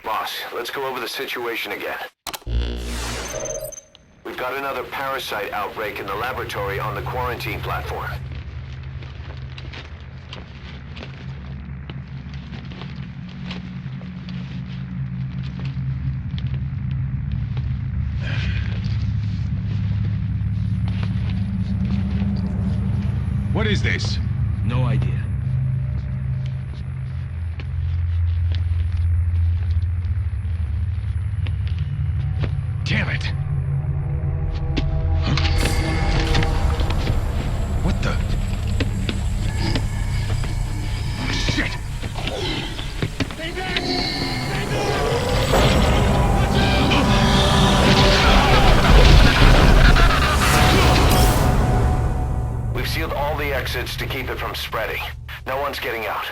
Boss, let's go over the situation again. We've got another parasite outbreak in the laboratory on the quarantine platform. What is this? No idea. Damn it! Huh? What the? Shit! Stay back! Stay back! We've sealed all the exits to keep it from spreading. No one's getting out.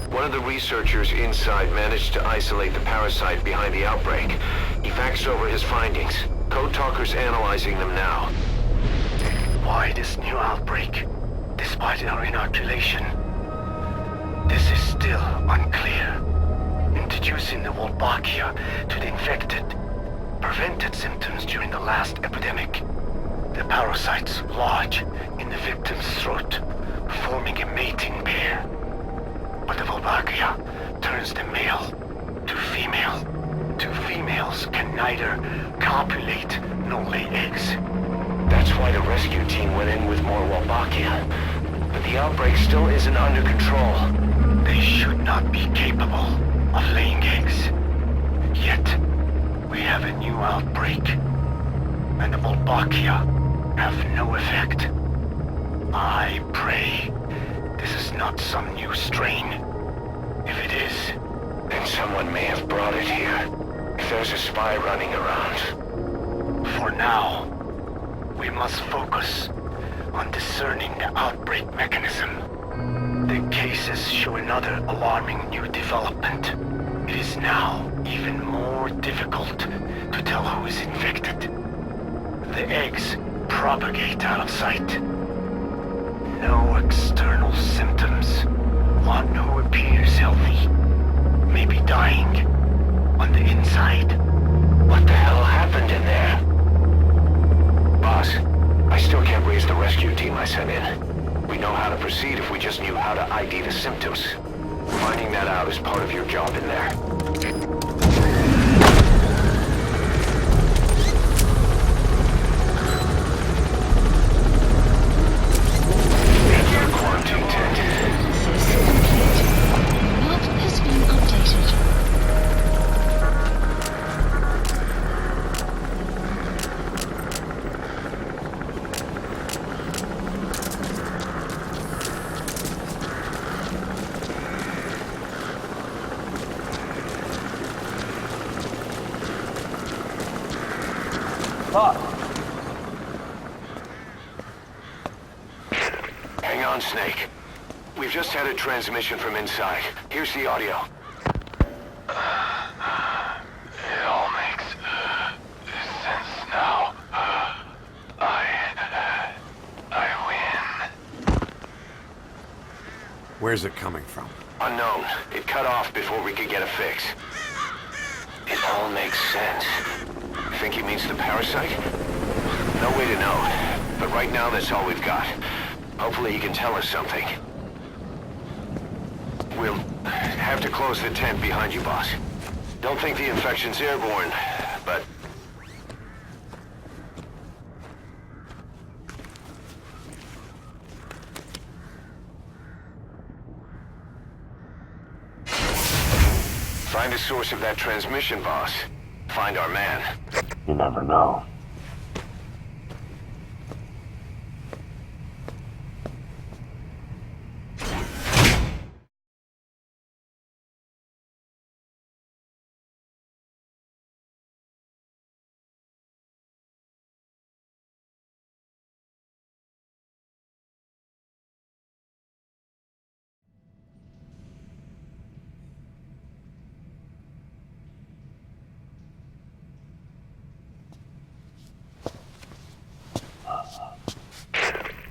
One of the researchers inside managed to isolate the parasite behind the outbreak. He faxed over his findings. Code Talker's analyzing them now. Why this new outbreak, despite our inoculation? This is still unclear. Introducing the Wolbachia to the infected prevented symptoms during the last epidemic. The parasites lodge in the victim's throat, forming a mating pair. But the Wolbachia turns the male to female. Two females can neither copulate nor lay eggs. That's why the rescue team went in with more Wolbachia. But the outbreak still isn't under control. They should not be capable of laying eggs. Yet, we have a new outbreak. And the Wolbachia have no effect. I pray this is not some new strain. If it is, then someone may have brought it here. If there's a spy running around. For now, we must focus on discerning the outbreak mechanism. The cases show another alarming new development. It is now even more difficult to tell who is infected. The eggs propagate out of sight. No external symptoms. One who appears healthy may be dying on the inside. What the hell happened in there? Boss, I still can't raise the rescue team I sent in. We know how to proceed if we just knew how to ID the symptoms. Finding that out is part of your job in there. Quarantine tent. Map has been updated. Hang on, Snake. We've just had a transmission from inside. Here's the audio. It all makes sense now. I win. Where's it coming from? Unknown. It cut off before we could get a fix. It all makes sense. Think he means the parasite? No way to know. But right now, that's all we've got. Hopefully he can tell us something. We'll have to close the tent behind you, boss. Don't think the infection's airborne, but... Find the source of that transmission, boss. Find our man. You never know.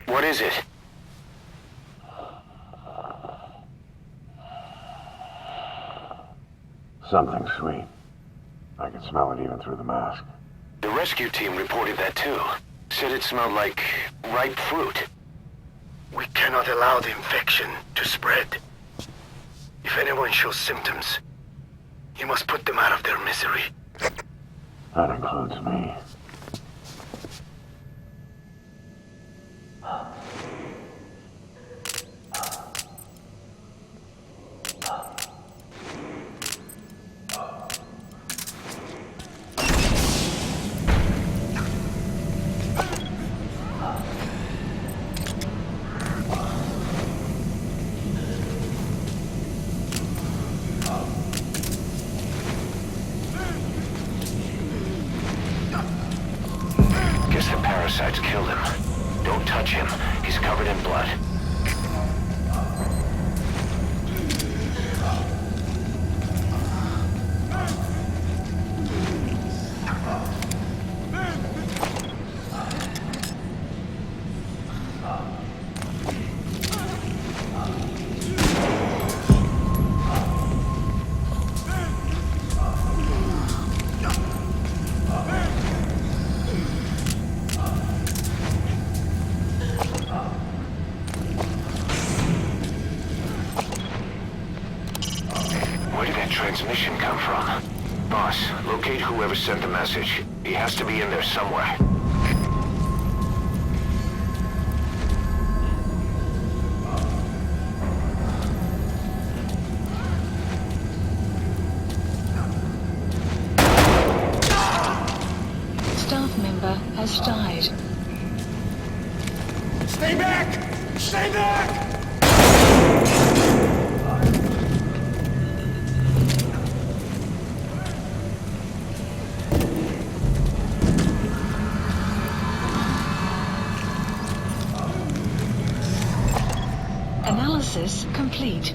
What is it? Something sweet. I could smell it even through the mask. The rescue team reported that too. Said it smelled like ripe fruit. We cannot allow the infection to spread. If anyone shows symptoms, you must put them out of their misery. That includes me. Guess the parasites killed him. Don't touch him. He's covered in blood. Where did that transmission come from? Boss, locate whoever sent the message. He has to be in there somewhere. Staff member has died. Stay back! Stay back! Analysis complete.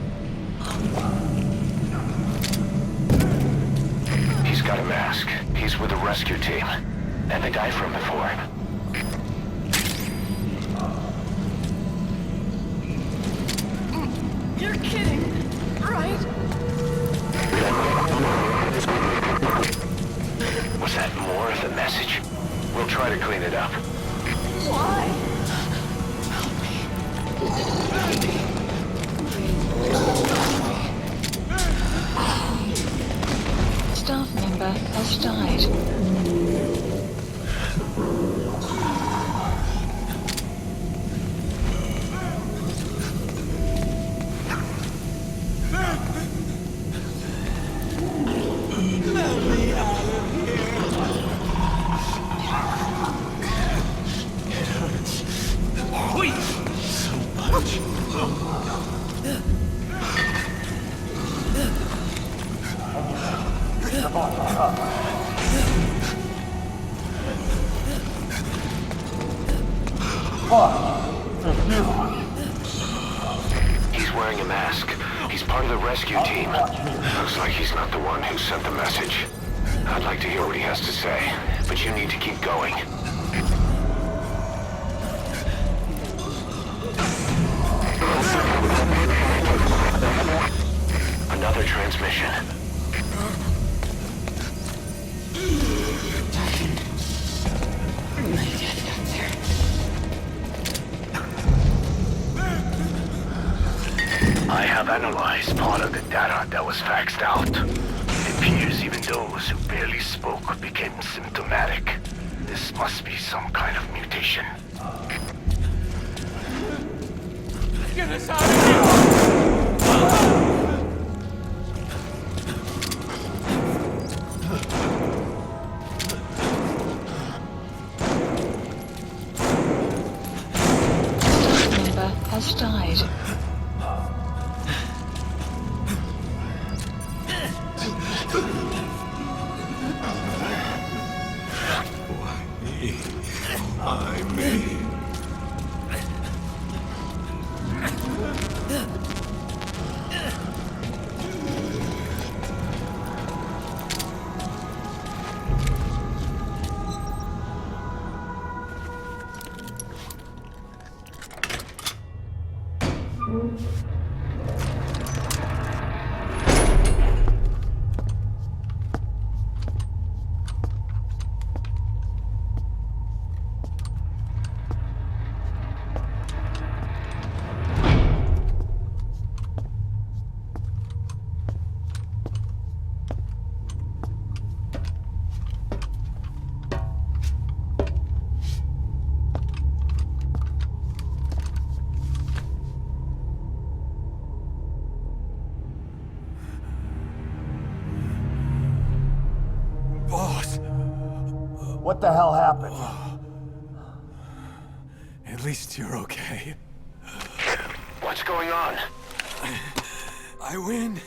He's got a mask. He's with the rescue team. And the guy from before. You're kidding, right? Was that more of the message? We'll try to clean it up. Why? Staff member has died. He's wearing a mask. He's part of the rescue team. Looks like he's not the one who sent the message. I'd like to hear what he has to say, but you need to keep going. Another transmission. I have analyzed part of the data that was faxed out. It appears even those who barely spoke became symptomatic. This must be some kind of mutation. Get us out of here! Staff member has died. Why me? What the hell happened? At least you're okay. What's going on? I win.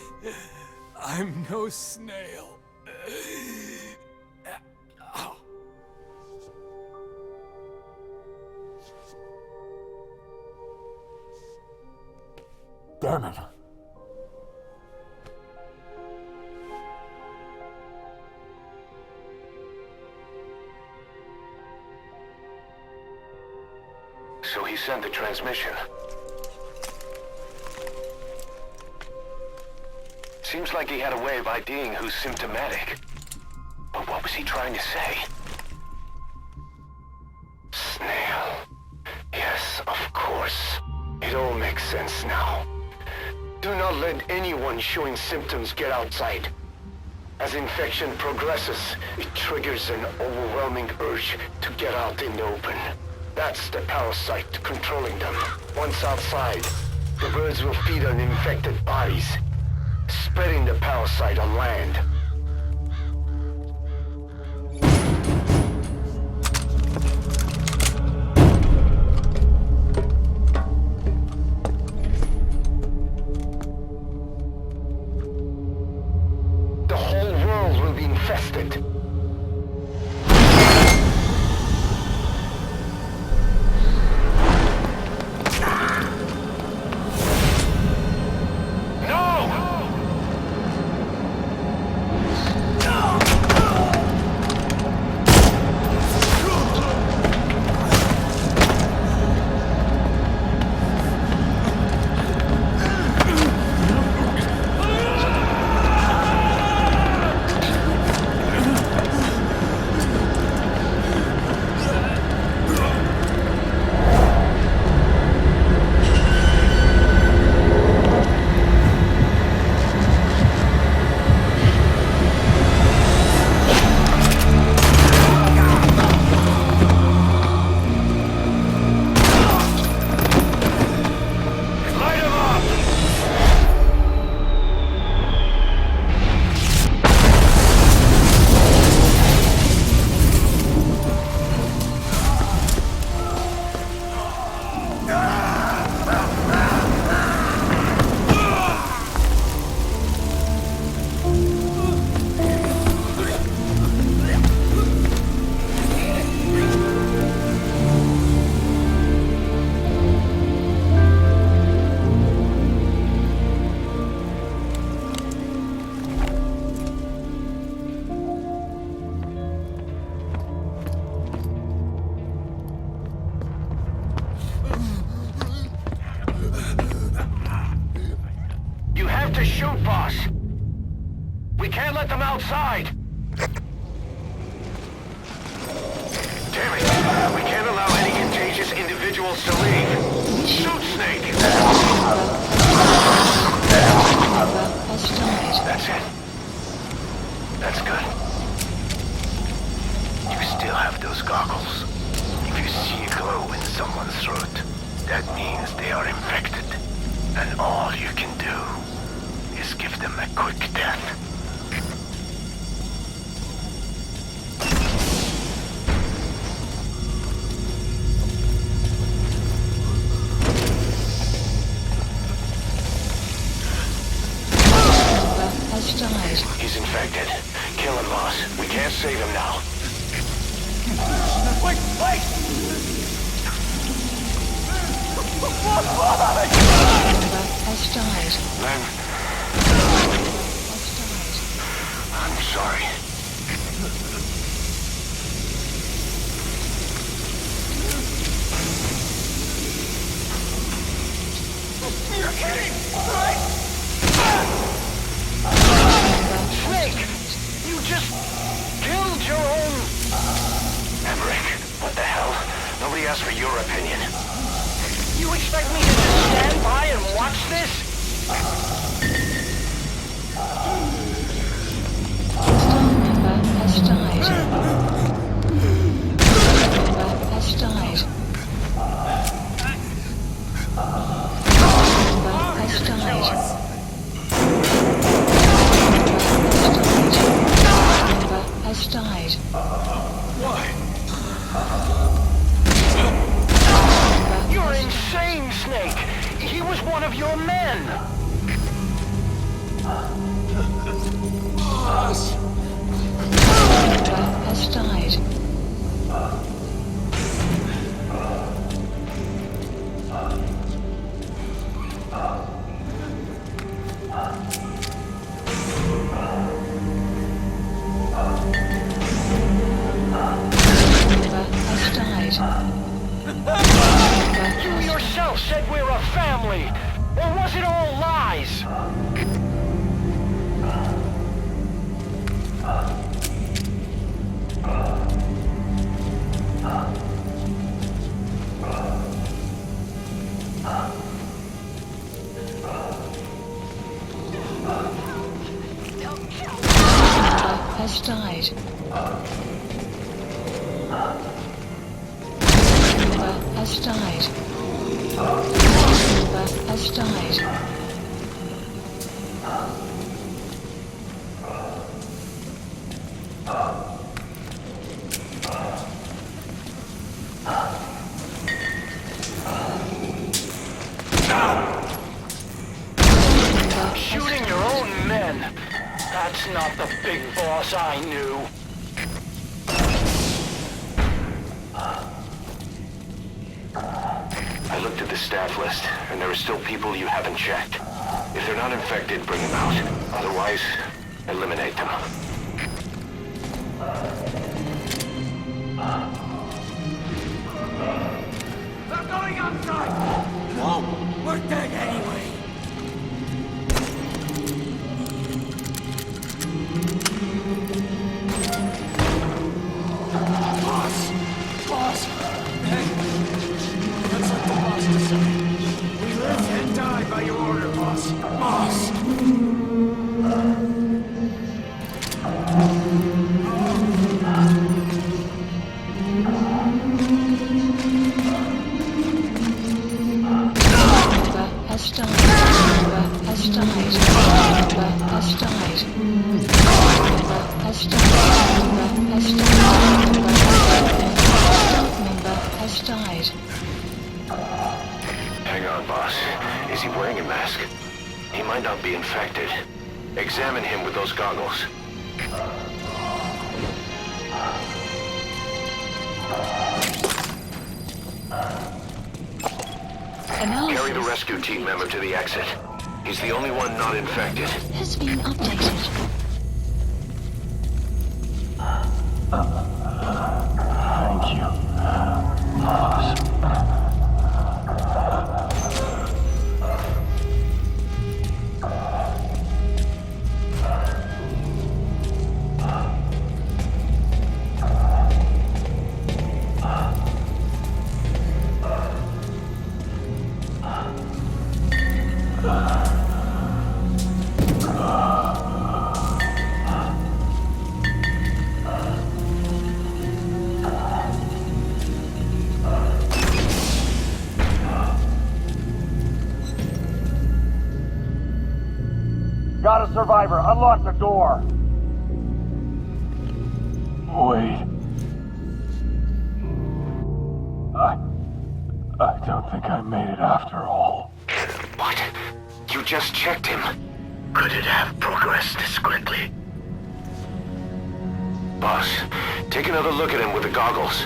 I'm no snail. Damn it. So he sent the transmission. Seems like he had a way of IDing who's symptomatic. But what was he trying to say? Snail. Yes, of course. It all makes sense now. Do not let anyone showing symptoms get outside. As infection progresses, it triggers an overwhelming urge to get out in the open. That's the parasite controlling them. Once outside, the birds will feed on infected bodies, spreading the parasite on land. The whole world will be infested. You have to shoot, boss. We can't let them outside. Damn it. We can't allow any contagious individuals to leave. Shoot, Snake. Has died. That's it. That's good. You still have those goggles. If you see a glow in someone's throat, that means they are infected. And all you can do is give them a quick death. Has died. He's infected. Kill him, boss. We can't save him now. Wait! Has died. Len, Has died. I'm sorry. You're kidding, right? Snake! You just killed your own... Emmerich, what the hell? Nobody asked for your opinion. You expect me to just stand by and watch this? Staff member has died. Member has died. Member has died. Boss! Member has died. Member has died. Member You has yourself said we're a family! Or was it all lies? has died. Member has died. Member has died. Shooting your own men. That's not the big boss I knew. I looked at the staff list, and there are still people you haven't checked. If they're not infected, bring them out. Otherwise, eliminate them. They're going outside! Whoa! We're dead anyway! Boss! Boss! Hey! That's what the boss was saying. We live and die by your order, boss. Boss! Member has died. Member has died. Member has died. Member has died. Member has died. Member has died. Hang on, boss. Is he wearing a mask? He might not be infected. Examine him with those goggles. Carry the Analysis rescue team member to the exit. He's the only one not infected. has been updated. Thank you, boss. Got a survivor. Unlock the door. Wait. I don't think I made it after all. What? You just checked him. Could it have progressed this quickly? Boss, take another look at him with the goggles.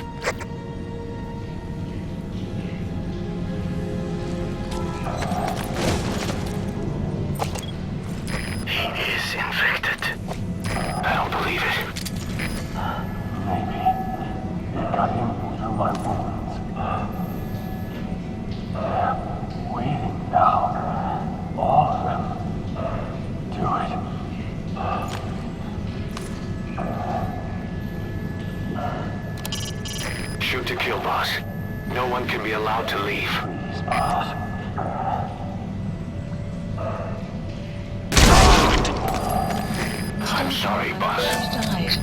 He is infected. I don't believe it. Maybe it got in through my wounds. They're waiting now. All of them. Do it. Shoot to kill, boss. No one can be allowed to leave. Please, boss. I'm sorry, boss. Has died.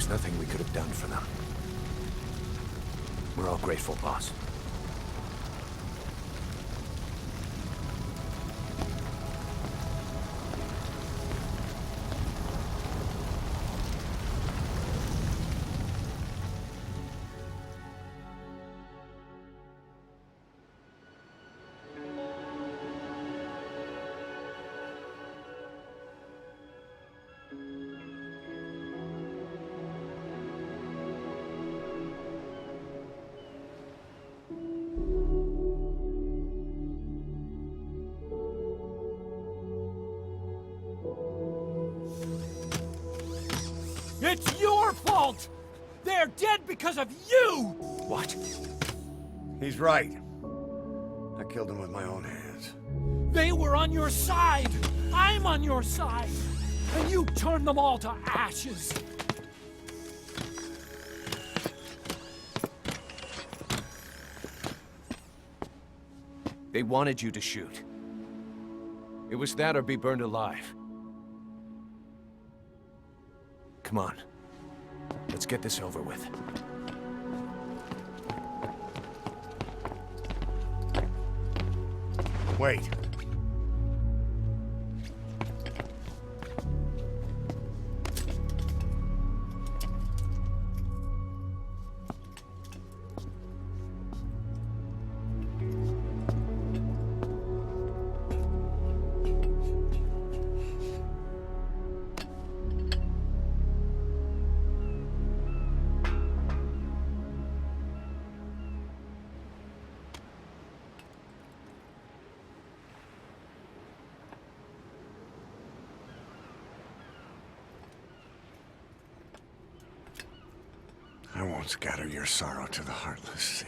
There's nothing we could have done for them. We're all grateful, boss. It's your fault! They're dead because of you! What? He's right. I killed him with my own hands. They were on your side! I'm on your side! And you turned them all to ashes! They wanted you to shoot. It was that or be burned alive. Come on. Let's get this over with. Wait. I won't scatter your sorrow to the heartless sea.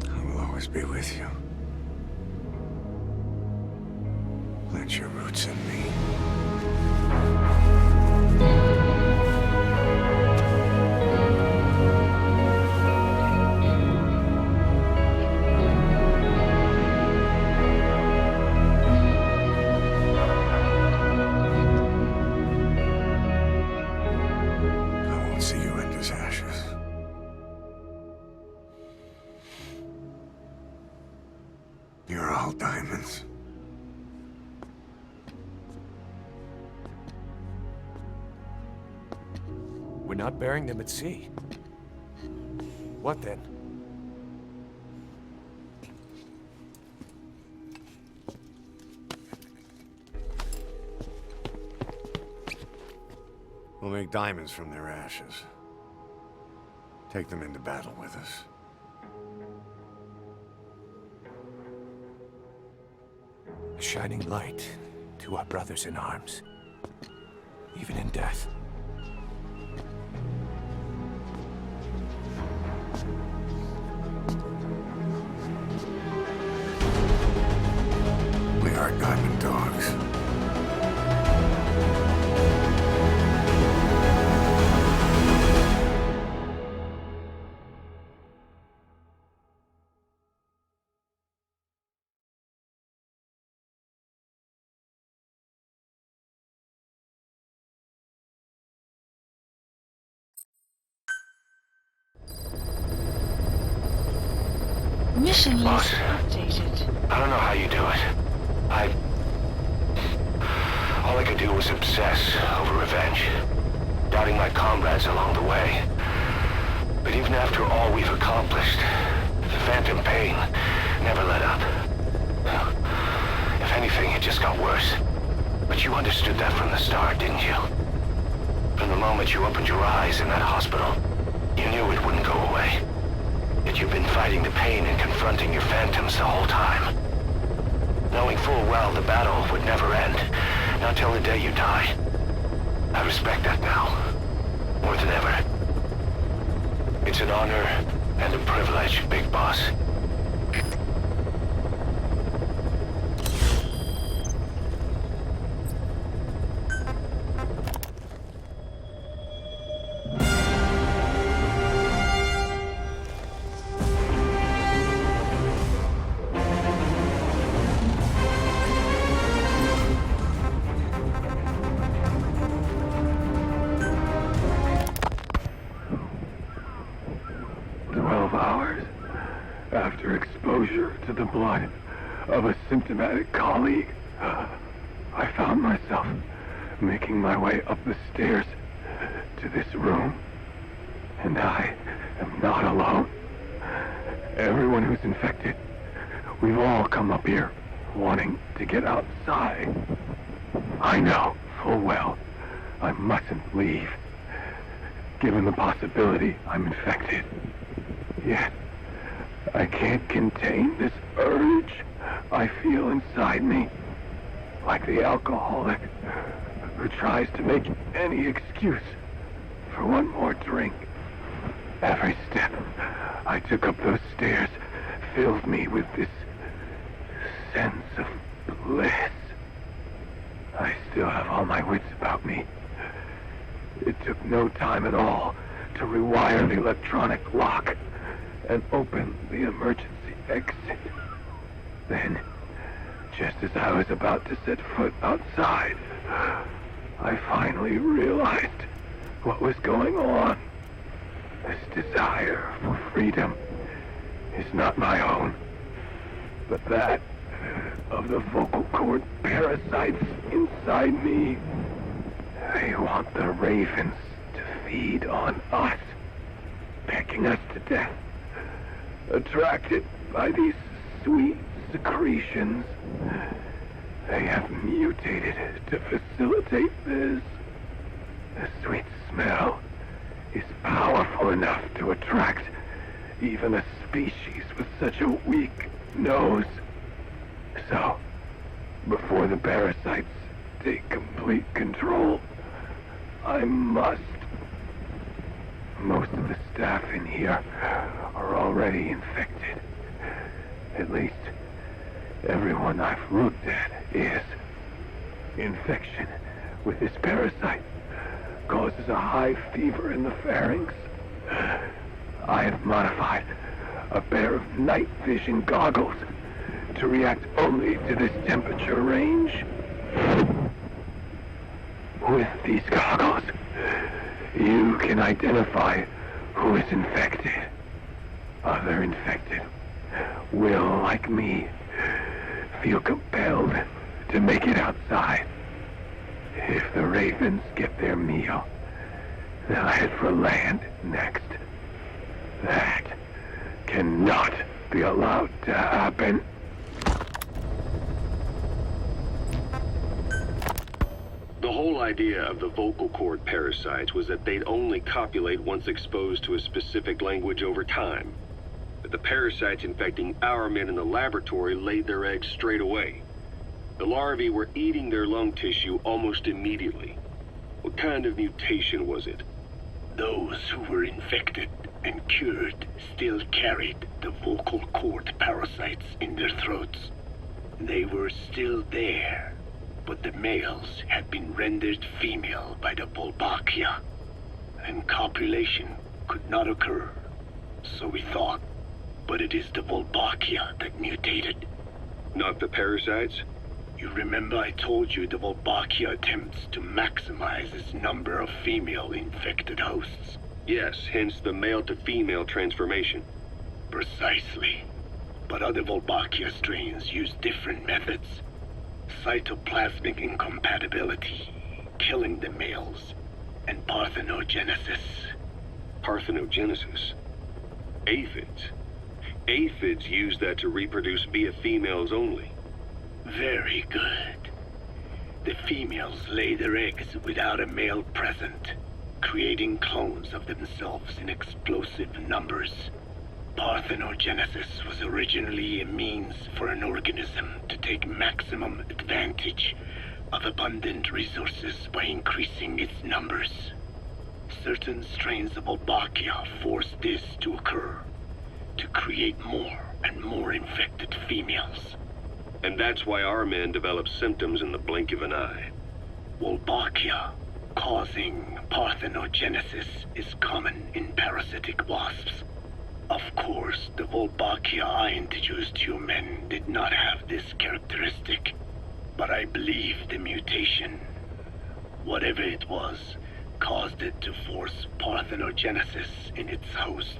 I will always be with you. Plant your roots in me. You're all diamonds. We're not burying them at sea. What then? We'll make diamonds from their ashes. Take them into battle with us. A shining light to our brothers in arms, even in death. We are diamond dogs. Mission list Boss. updated. I don't know how you do it. All I could do was obsess over revenge, doubting my comrades along the way. But even after all we've accomplished, the Phantom Pain never let up. If anything, it just got worse. But you understood that from the start, didn't you? From the moment you opened your eyes in that hospital, you knew it wouldn't go away. Yet you've been fighting the pain and confronting your phantoms the whole time. Knowing full well the battle would never end, not till the day you die. I respect that now, more than ever. It's an honor and a privilege, Big Boss. exposure to the blood of a symptomatic colleague, I found myself making my way up the stairs to this room. And I am not alone. Everyone who's infected, we've all come up here wanting to get outside. I know full well I mustn't leave, given the possibility I'm infected. Yet, I can't contain this urge I feel inside me, like the alcoholic who tries to make any excuse for one more drink. Every step I took up those stairs filled me with this sense of bliss. I still have all my wits about me. It took no time at all to rewire the electronic lock and open the emergency exit. Then, just as I was about to set foot outside, I finally realized what was going on. This desire for freedom is not my own, but that of the vocal cord parasites inside me. They want the ravens to feed on us, pecking us to death, attracted by these sweet secretions. They have mutated to facilitate this. The sweet smell is powerful enough to attract even a species with such a weak nose. So, before the parasites take complete control, I must. Most of the staff in here are already infected. At least, everyone I've looked at is. Infection with this parasite causes a high fever in the pharynx. I have modified a pair of night vision goggles to react only to this temperature range. With these goggles, you can identify who is infected. Other infected will, like me, feel compelled to make it outside. If the ravens get their meal, they'll head for land next. That cannot be allowed to happen. The whole idea of the vocal cord parasites was that they'd only copulate once exposed to a specific language over time. But the parasites infecting our men in the laboratory laid their eggs straight away. The larvae were eating their lung tissue almost immediately. What kind of mutation was it? Those who were infected and cured still carried the vocal cord parasites in their throats. They were still there, but the males had been rendered female by the Wolbachia, and copulation could not occur, so we thought. But it is the Wolbachia that mutated. Not the parasites? You remember I told you the Wolbachia attempts to maximize its number of female infected hosts? Yes, hence the male-to-female transformation. Precisely. But other Wolbachia strains use different methods. Cytoplasmic incompatibility, killing the males, and parthenogenesis. Parthenogenesis? Aphids? Aphids use that to reproduce via females only. Very good. The females lay their eggs without a male present, creating clones of themselves in explosive numbers. Parthenogenesis was originally a means for an organism to take maximum advantage of abundant resources by increasing its numbers. Certain strains of Wolbachia force this to occur, to create more and more infected females. And that's why our men develop symptoms in the blink of an eye. Wolbachia, causing parthenogenesis, is common in parasitic wasps. Of course, the Wolbachia I introduced to you men did not have this characteristic, but I believe the mutation, whatever it was, caused it to force parthenogenesis in its host,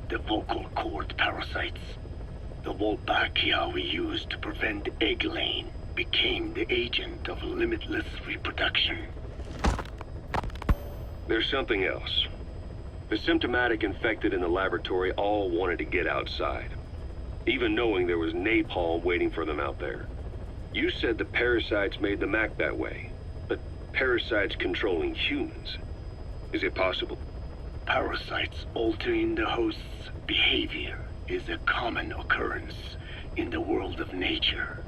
the vocal cord parasites. The Wolbachia we used to prevent egg-laying became the agent of limitless reproduction. There's something else. The symptomatic infected in the laboratory all wanted to get outside, even knowing there was napalm waiting for them out there. You said the parasites made them act that way, but parasites controlling humans. Is it possible? Parasites altering the host's behavior is a common occurrence in the world of nature.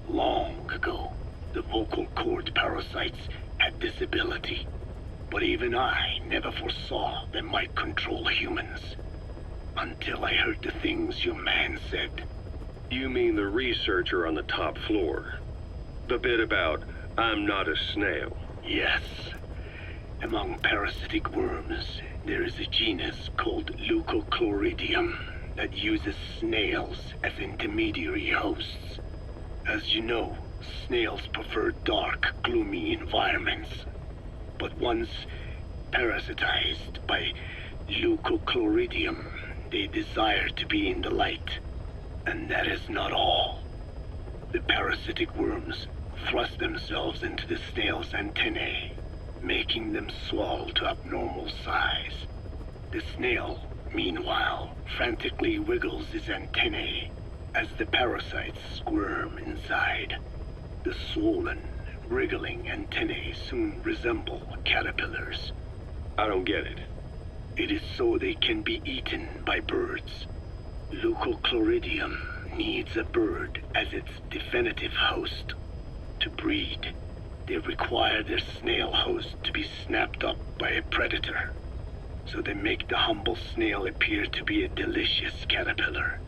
Long ago, the vocal cord parasites had this ability, but even I never foresaw they might control humans. Until I heard the things your man said. You mean the researcher on the top floor? The bit about, I'm not a snail. Yes. Among parasitic worms, there is a genus called Leucochloridium that uses snails as intermediary hosts. As you know, snails prefer dark, gloomy environments. But once parasitized by Leucochloridium, they desire to be in the light. And that is not all. The parasitic worms thrust themselves into the snail's antennae, making them swell to abnormal size. The snail, meanwhile, frantically wiggles his antennae as the parasites squirm inside. The swollen, wriggling antennae soon resemble caterpillars. I don't get it. It is so they can be eaten by birds. Leucochloridium needs a bird as its definitive host. To breed, they require their snail host to be snapped up by a predator. So they make the humble snail appear to be a delicious caterpillar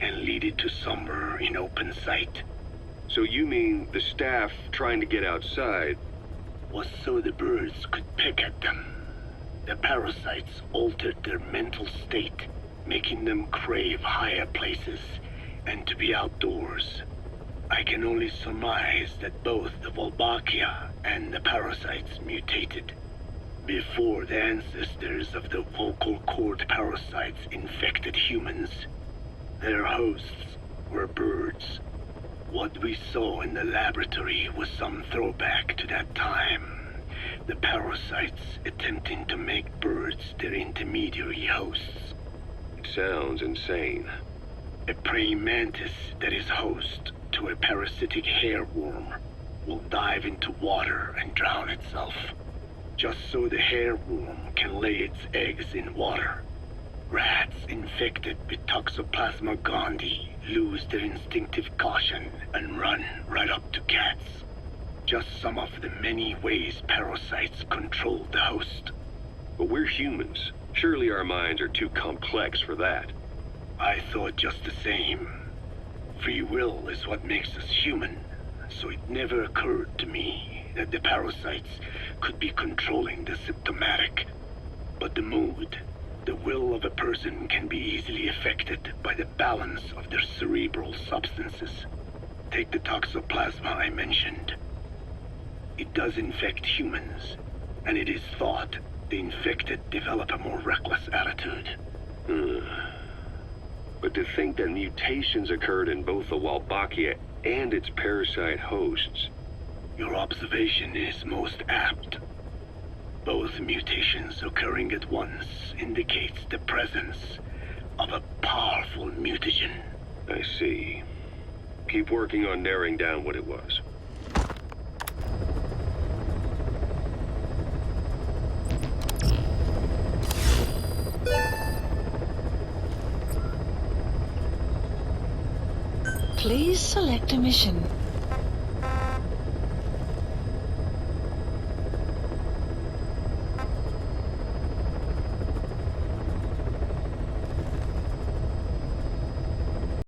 and lead it to somewhere in open sight. So you mean the staff trying to get outside was so the birds could pick at them. The parasites altered their mental state, making them crave higher places and to be outdoors. I can only surmise that both the Wolbachia and the parasites mutated before the ancestors of the vocal cord parasites infected humans. Their hosts were birds. What we saw in the laboratory was some throwback to that time. The parasites attempting to make birds their intermediary hosts. It sounds insane. A praying mantis that is host to a parasitic hairworm will dive into water and drown itself, just so the hairworm can lay its eggs in water. Rats infected with Toxoplasma gondii lose their instinctive caution and run right up to cats. Just some of the many ways parasites control the host. But we're humans. Surely our minds are too complex for that. I thought just the same. Free will is what makes us human, so it never occurred to me that the parasites could be controlling the symptomatic. But the mood, the will of a person can be easily affected by the balance of their cerebral substances. Take the toxoplasma I mentioned. It does infect humans, and it is thought the infected develop a more reckless attitude. But to think that mutations occurred in both the Wolbachia and its parasite hosts. Your observation is most apt. Both mutations occurring at once indicates the presence of a powerful mutagen. I see. Keep working on narrowing down what it was. Please select a mission.